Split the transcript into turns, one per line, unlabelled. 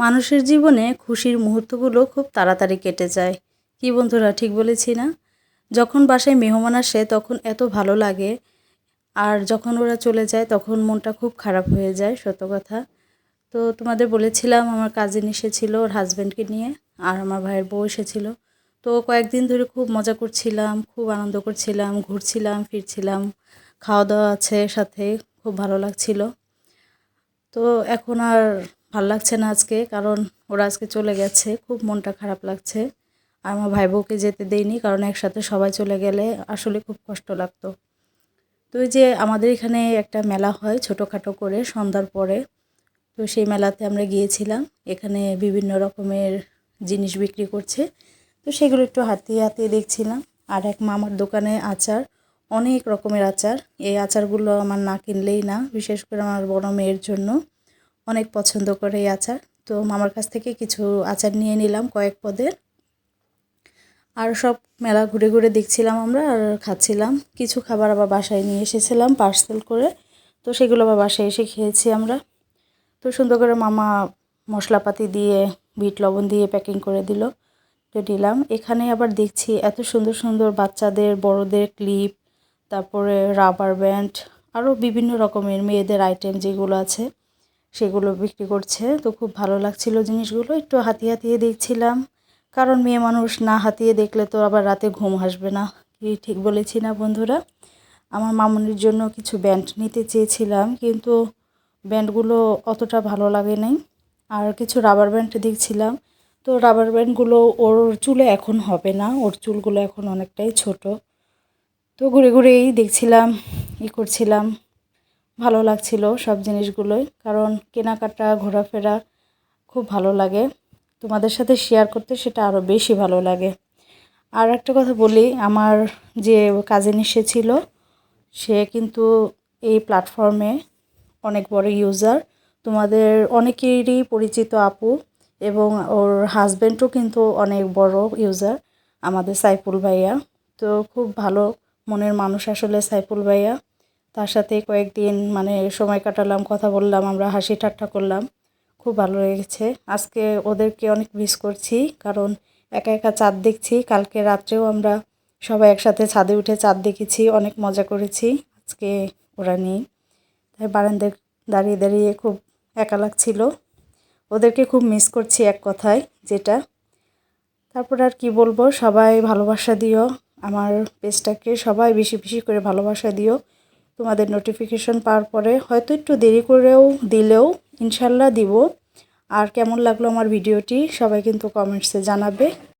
মানুষের জীবনে খুশির মুহূর্তগুলো খুব তাড়াতাড়ি কেটে যায়। কি বন্ধুরা, ঠিক বলেছি না? যখন বাসায় মেহমান আসে তখন এত ভালো লাগে, আর যখন ওরা চলে যায় তখন মনটা খুব খারাপ হয়ে যায়, সত্য কথা। তো তোমাদের বলেছিলাম আমার কাজিন এসেছিল ওর হাজব্যান্ডকে নিয়ে, আর আমার ভাইয়ের বউ এসেছিল। তো কয়েকদিন ধরে খুব মজা করছিলাম, খুব আনন্দ করছিলাম, ঘুরছিলাম ফিরছিলাম, খাওয়া দাওয়া আছে সাথে, খুব ভালো লাগছিল। তো এখন আর ভাল লাগছে না আজকে, কারণ ওরা আজকে চলে গেছে, খুব মনটা খারাপ লাগছে। আর আমার ভাই বউকে যেতে দেইনি, কারণ একসাথে সবাই চলে গেলে আসলে খুব কষ্ট লাগতো। তো ওই যে আমাদের এখানে একটা মেলা হয় ছোটোখাটো করে সন্ধ্যার পরে, তো সেই মেলাতে আমরা গিয়েছিলাম। এখানে বিভিন্ন রকমের জিনিস বিক্রি করছে, তো সেগুলো একটু হাতিয়ে হাতিয়ে দেখছিলাম। আর এক মামার দোকানে আচার, অনেক রকমের আচার। এই আচারগুলো আমার না কিনলেই না, বিশেষ করে আমার বড় মেয়ের জন্য অনেক পছন্দ করে এই আচার। তো মামার কাছ থেকে কিছু আচার নিয়ে নিলাম কয়েক পদের। আর সব মেলা ঘুরে ঘুরে দেখছিলাম আমরা আর খাচ্ছিলাম। কিছু খাবার আবার বাসায় নিয়ে এসেছিলাম পার্সেল করে, তো সেগুলো আবার বাসায় এসে খেয়েছি আমরা। তো সুন্দর করে মামা মশলাপাতি দিয়ে বিট লবণ দিয়ে প্যাকিং করে দিল, তো দিলাম। এখানে আবার দেখছি এত সুন্দর সুন্দর বাচ্চাদের বড়দের ক্লিপ, তারপরে রাবার ব্যান্ড, আরও বিভিন্ন রকমের মেয়েদের আইটেম যেগুলো আছে সেগুলো বিক্রি করছে। তো খুব ভালো লাগছিল জিনিসগুলো, একটু হাতিয়ে হাতিয়ে দেখছিলাম, কারণ মেয়ে মানুষ না হাতিয়ে দেখলে তো আবার রাতে ঘুম আসবে না। কি ঠিক বলেছি না বন্ধুরা? আমার মামুনির জন্য কিছু ব্যান্ড নিতে চেয়েছিলাম, কিন্তু ব্যান্ডগুলো অতটা ভালো লাগে নাই। আর কিছু রাবার ব্যান্ড দেখছিলাম, তো রাবার ব্যান্ডগুলো ওর চুলে এখন হবে না, ওর চুলগুলো এখন অনেকটাই ছোট। তো ঘুরে ঘুরেই দেখছিলাম, করছিলাম। ভালো লাগছিল সব জিনিসগুলোই, কারণ কেনাকাটা ঘোরাফেরা খুব ভালো লাগে। তোমাদের সাথে শেয়ার করতে সেটা আরও বেশি ভালো লাগে। আর একটা কথা বলি, আমার যে কাজিন এসেছিল সে কিন্তু এই প্ল্যাটফর্মে অনেক বড় ইউজার, তোমাদের অনেকেরই পরিচিত আপু, এবং ওর হাজব্যান্ডও কিন্তু অনেক বড় ইউজার, আমাদের সাইফুল ভাইয়া। তো খুব ভালো মনের মানুষ আসলে সাইফুল ভাইয়া। তার সাথে কয়েকদিন সময় কাটালাম, কথা বললাম, আমরা হাসি ঠাট্টা করলাম, খুব ভালো লেগেছে। আজকে ওদেরকে অনেক মিস করছি, কারণ একা একা চাঁদ দেখছি। কালকে রাত্রেও আমরা সবাই একসাথে ছাদে উঠে চাঁদ দেখেছি, অনেক মজা করেছি। আজকে ওরা নেই, তাই বারান্দায় দাঁড়িয়ে দাঁড়িয়ে খুব একা লাগছিল। ওদেরকে খুব মিস করছি এক কথায় যেটা। তারপর আর কি বলবো, সবাই ভালোবাসা দিও, আমার পেজটাকে সবাই বেশি বেশি করে ভালোবাসা দিও। তোমাদের নোটিফিকেশন পাওয়ার পরে হয়তো একটু দেরি করেও দিলেও ইনশাল্লাহ দিব। আর কেমন লাগলো আমার ভিডিওটি সবাই কিন্তু কমেন্টসে জানাবে।